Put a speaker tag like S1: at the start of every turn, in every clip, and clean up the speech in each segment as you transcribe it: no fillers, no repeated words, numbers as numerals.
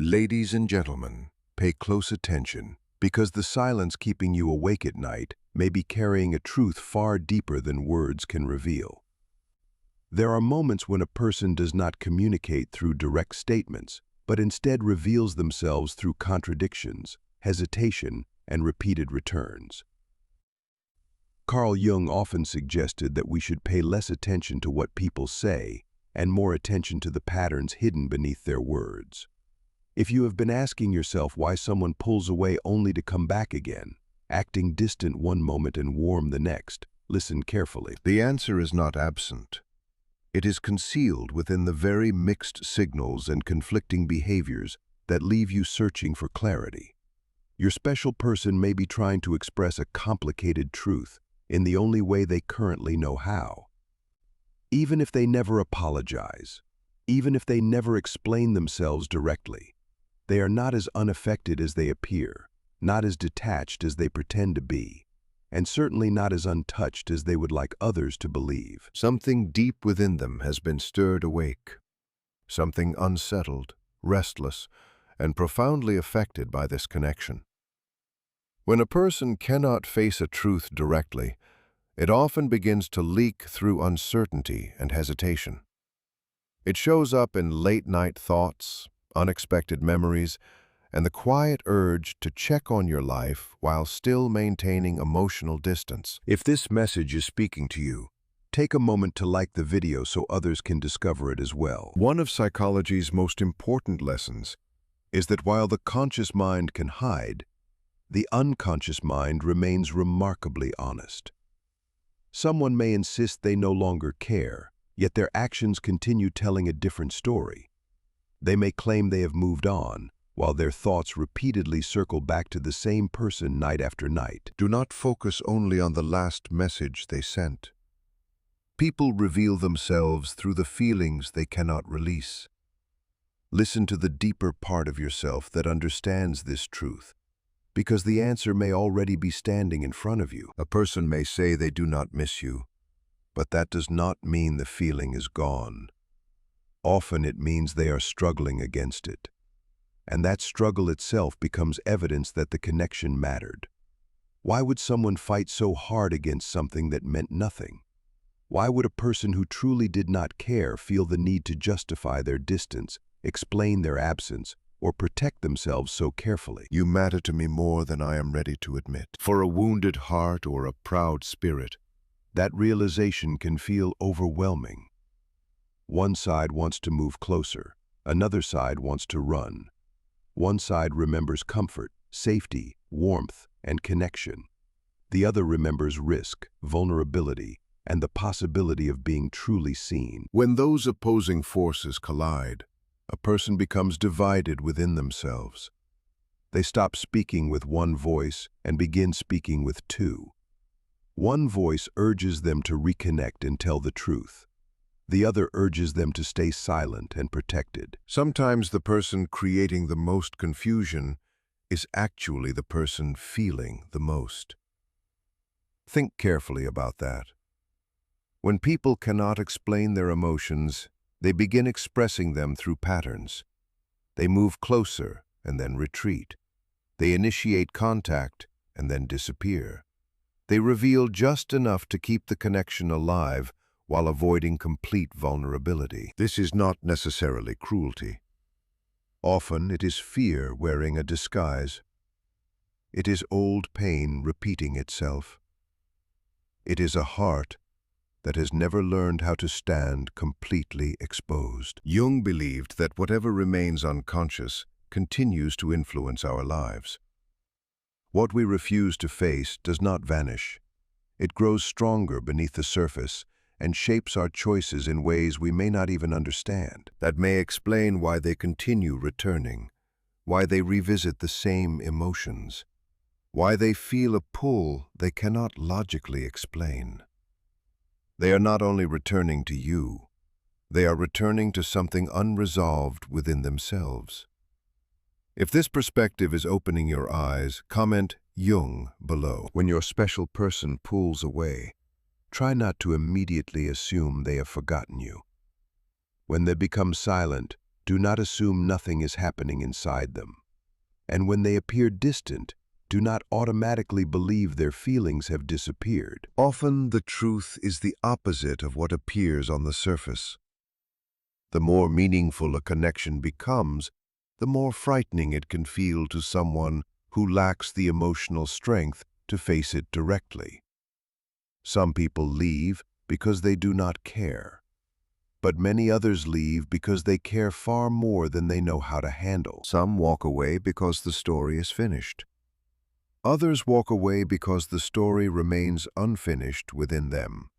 S1: Ladies and gentlemen, pay close attention, because the silence keeping you awake at night may be carrying a truth far deeper than words can reveal. There are moments when a person does not communicate through direct statements, but instead reveals themselves through contradictions, hesitation, and repeated returns. Carl Jung often suggested that we should pay less attention to what people say and more attention to the patterns hidden beneath their words. If you have been asking yourself why someone pulls away only to come back again, acting distant one moment and warm the next, listen carefully.
S2: The answer is not absent. It is concealed within the very mixed signals and conflicting behaviors that leave you searching for clarity. Your special person may be trying to express a complicated truth in the only way they currently know how. Even if they never apologize, even if they never explain themselves directly, they are not as unaffected as they appear, not as detached as they pretend to be, and certainly not as untouched as they would like others to believe. Something deep within them has been stirred awake, something unsettled, restless, and profoundly affected by this connection. When a person cannot face a truth directly, it often begins to leak through uncertainty and hesitation. It shows up in late-night thoughts, unexpected memories, and the quiet urge to check on your life while still maintaining emotional distance.
S1: If this message is speaking to you, take a moment to like the video so others can discover it as well.
S2: One of psychology's most important lessons
S1: is that while the conscious mind can hide, the unconscious mind remains remarkably honest. Someone may insist they no longer care, yet their actions continue telling a different story. They may claim they have moved on, while their thoughts repeatedly circle back to the same person night after night.
S2: Do not focus only on the last message they sent. People reveal themselves through the feelings they cannot release. Listen to the deeper part of yourself that understands this truth, because the answer may already be standing in front of you. A person may say they do not miss you, but that does not mean the feeling is gone. Often it means they are struggling against it. And that struggle itself becomes evidence that the connection mattered. Why would someone fight so hard against something that meant nothing? Why would a person who truly did not care feel the need to justify their distance, explain their absence, or protect themselves so carefully? You matter to me more than I am ready to admit. For a wounded heart or a proud spirit,
S1: that realization can feel overwhelming. One side wants to move closer, another side wants to run. One side remembers comfort, safety, warmth, and connection. The other remembers risk, vulnerability, and the possibility of being truly seen.
S2: When those opposing forces collide, a person becomes divided within themselves.
S1: They stop speaking with one voice and begin speaking with two. One voice urges them to reconnect and tell the truth. The other urges them to stay silent and protected.
S2: Sometimes the person creating the most confusion is actually the person feeling the most. Think carefully about that. When people cannot explain their emotions, they begin expressing them through patterns. They move closer and then retreat. They initiate contact and then disappear. They reveal just enough to keep the connection alive while avoiding complete vulnerability. This is not necessarily cruelty. Often it is fear wearing a disguise. It is old pain repeating itself. It is a heart that has never learned how to stand completely exposed. Jung believed that whatever remains unconscious continues to influence our lives. What we refuse to face does not vanish. It grows stronger beneath the surface and shapes our choices in ways we may not even understand. That may explain why they continue returning, why they revisit the same emotions, why they feel a pull they cannot logically explain. They are not only returning to you, they are returning to something unresolved within themselves. If this perspective is opening your eyes, comment Jung below.
S1: When your special person pulls away, try not to immediately assume they have forgotten you. When they become silent, do not assume nothing is happening inside them. And when they appear distant, do not automatically believe their feelings have disappeared.
S2: Often the truth is the opposite of what appears on the surface. The more meaningful a connection becomes, the more frightening it can feel to someone who lacks the emotional strength to face it directly. Some people leave because they do not care, but many others leave because they care far more than they know how to handle. Some walk away because the story is finished. Others walk away because the story remains unfinished within them.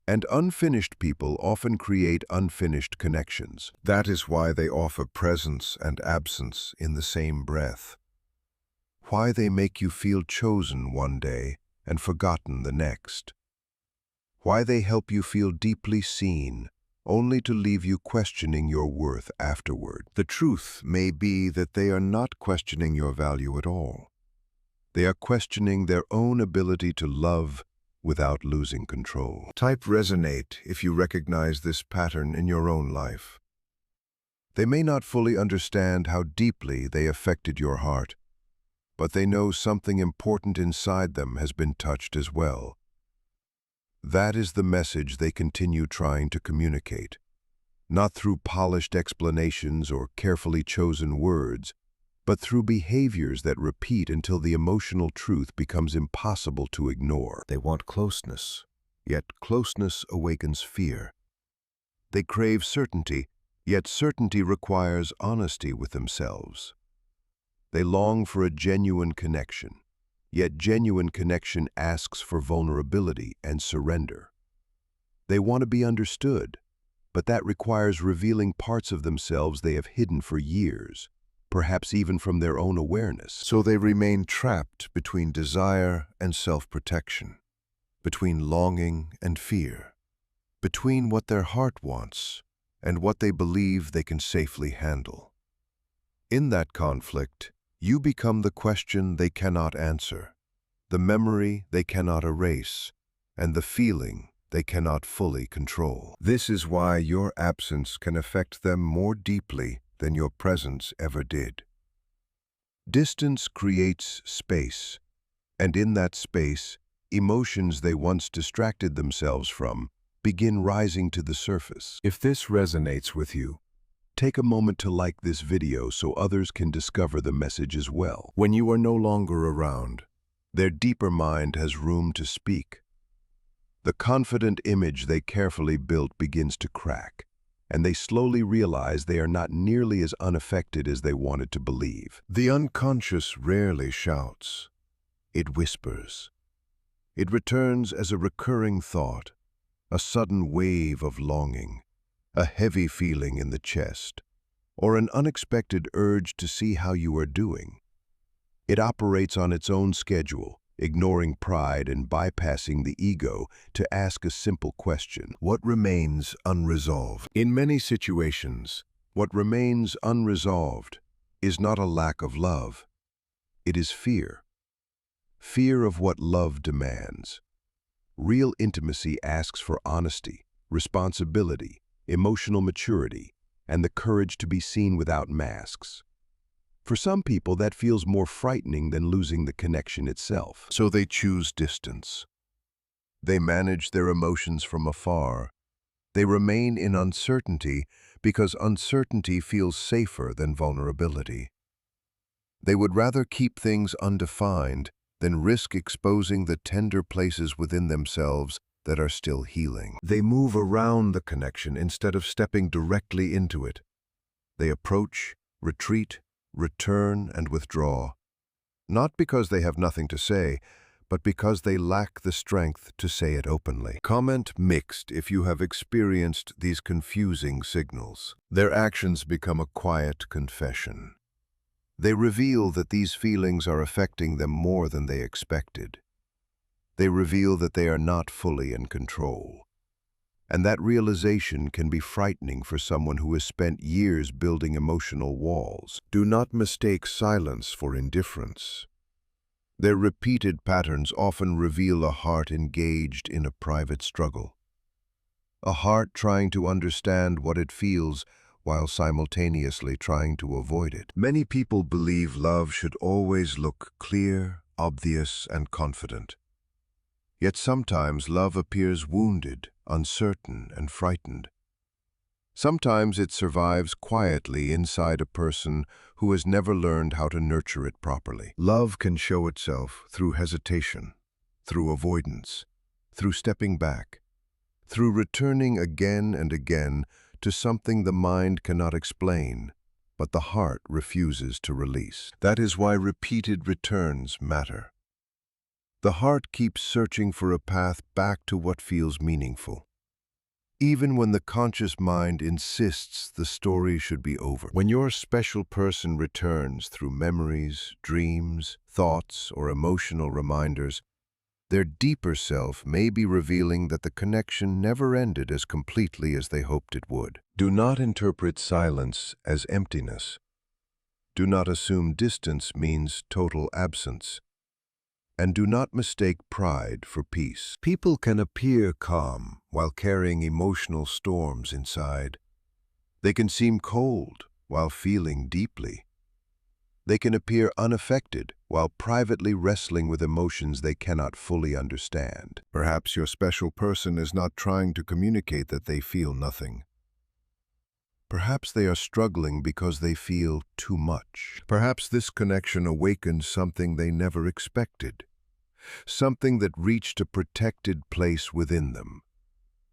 S2: And unfinished people often create unfinished connections. That is why they offer presence and absence in the same breath. Why they make you feel chosen one day and forgotten the next. Why they help you feel deeply seen, only to leave you questioning your worth afterward. The truth may be that they are not questioning your value at all. They are questioning their own ability to love without losing control. Type resonate if you recognize this pattern in your own life. They may not fully understand how deeply they affected your heart, but they know something important inside them has been touched as well. That is the message they continue trying to communicate, not through polished explanations or carefully chosen words, but through behaviors that repeat until the emotional truth becomes impossible to ignore. They want closeness, yet closeness awakens fear. They crave certainty, yet certainty requires honesty with themselves. They long for a genuine connection, yet genuine connection asks for vulnerability and surrender. They want to be understood, but that requires revealing parts of themselves they have hidden for years, perhaps even from their own awareness. So they remain trapped between desire and self-protection, between longing and fear, between what their heart wants and what they believe they can safely handle. In that conflict, you become the question they cannot answer, the memory they cannot erase, and the feeling they cannot fully control. This is why your absence can affect them more deeply than your presence ever did. Distance creates space, and in that space, emotions they once distracted themselves from begin rising to the surface. If this resonates with you, take a moment to like this video so others can discover the message as well. When you are no longer around, their deeper mind has room to speak. The confident image they carefully built begins to crack, and they slowly realize they are not nearly as unaffected as they wanted to believe. The unconscious rarely shouts. It whispers. It returns as a recurring thought, a sudden wave of longing, a heavy feeling in the chest, or an unexpected urge to see how you are doing. It operates on its own schedule, ignoring pride and bypassing the ego to ask a simple question: what remains unresolved? In many situations, what remains unresolved is not a lack of love. It is fear. Fear of what love demands. Real intimacy asks for honesty, responsibility, emotional maturity, and the courage to be seen without masks. For some people, that feels more frightening than losing the connection itself. So they choose distance. They manage their emotions from afar. They remain in uncertainty because uncertainty feels safer than vulnerability. They would rather keep things undefined than risk exposing the tender places within themselves that are still healing. They move around the connection instead of stepping directly into it. They approach, retreat, return, and withdraw, not because they have nothing to say, but because they lack the strength to say it openly. Comment mixed if you have experienced these confusing signals. Their actions become a quiet confession. They reveal that these feelings are affecting them more than they expected. They reveal that they are not fully in control. And that realization can be frightening for someone who has spent years building emotional walls. Do not mistake silence for indifference. Their repeated patterns often reveal a heart engaged in a private struggle. A heart trying to understand what it feels while simultaneously trying to avoid it. Many people believe love should always look clear, obvious, and confident. Yet sometimes love appears wounded, uncertain, and frightened. Sometimes it survives quietly inside a person who has never learned how to nurture it properly. Love can show itself through hesitation, through avoidance, through stepping back, through returning again and again to something the mind cannot explain, but the heart refuses to release. That is why repeated returns matter. The heart keeps searching for a path back to what feels meaningful, even when the conscious mind insists the story should be over. When your special person returns through memories, dreams, thoughts, or emotional reminders, their deeper self may be revealing that the connection never ended as completely as they hoped it would. Do not interpret silence as emptiness. Do not assume distance means total absence. And do not mistake pride for peace. People can appear calm while carrying emotional storms inside. They can seem cold while feeling deeply. They can appear unaffected while privately wrestling with emotions they cannot fully understand. Perhaps your special person is not trying to communicate that they feel nothing. Perhaps they are struggling because they feel too much. Perhaps this connection awakens something they never expected, something that reached a protected place within them,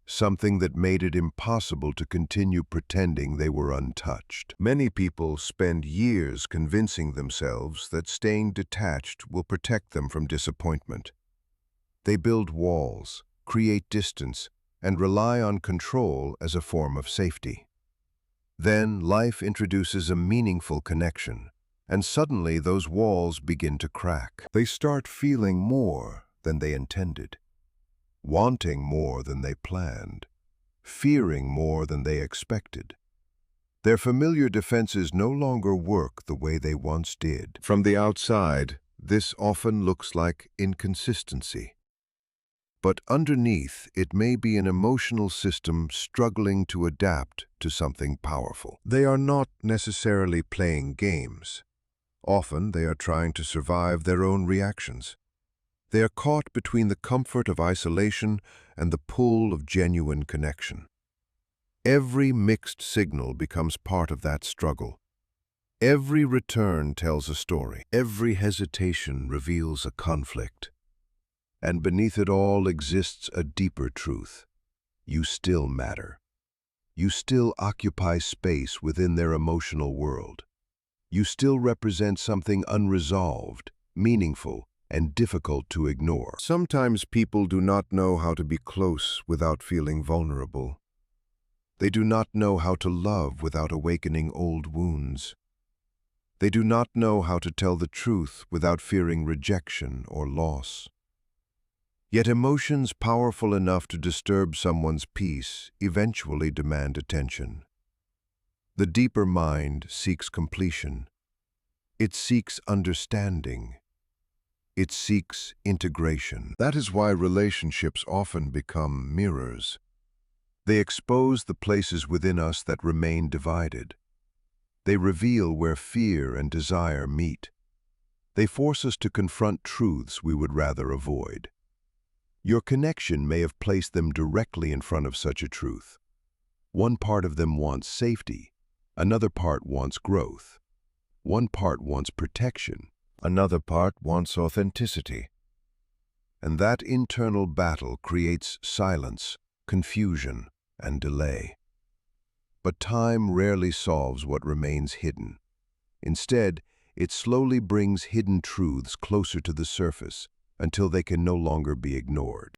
S2: something that made it impossible to continue pretending they were untouched. Many people spend years convincing themselves that staying detached will protect them from disappointment. They build walls, create distance, and rely on control as a form of safety. Then life introduces a meaningful connection, and suddenly those walls begin to crack. They start feeling more than they intended, wanting more than they planned, fearing more than they expected. Their familiar defenses no longer work the way they once did. From the outside, this often looks like inconsistency. But underneath, it may be an emotional system struggling to adapt to something powerful. They are not necessarily playing games. Often they are trying to survive their own reactions. They are caught between the comfort of isolation and the pull of genuine connection. Every mixed signal becomes part of that struggle. Every return tells a story. Every hesitation reveals a conflict. And beneath it all exists a deeper truth. You still matter. You still occupy space within their emotional world. You still represent something unresolved, meaningful, and difficult to ignore. Sometimes people do not know how to be close without feeling vulnerable. They do not know how to love without awakening old wounds. They do not know how to tell the truth without fearing rejection or loss. Yet emotions powerful enough to disturb someone's peace eventually demand attention. The deeper mind seeks completion. It seeks understanding. It seeks integration. That is why relationships often become mirrors. They expose the places within us that remain divided. They reveal where fear and desire meet. They force us to confront truths we would rather avoid. Your connection may have placed them directly in front of such a truth. One part of them wants safety. Another part wants growth. One part wants protection. Another part wants authenticity. And that internal battle creates silence, confusion, and delay. But time rarely solves what remains hidden. Instead, it slowly brings hidden truths closer to the surface until they can no longer be ignored.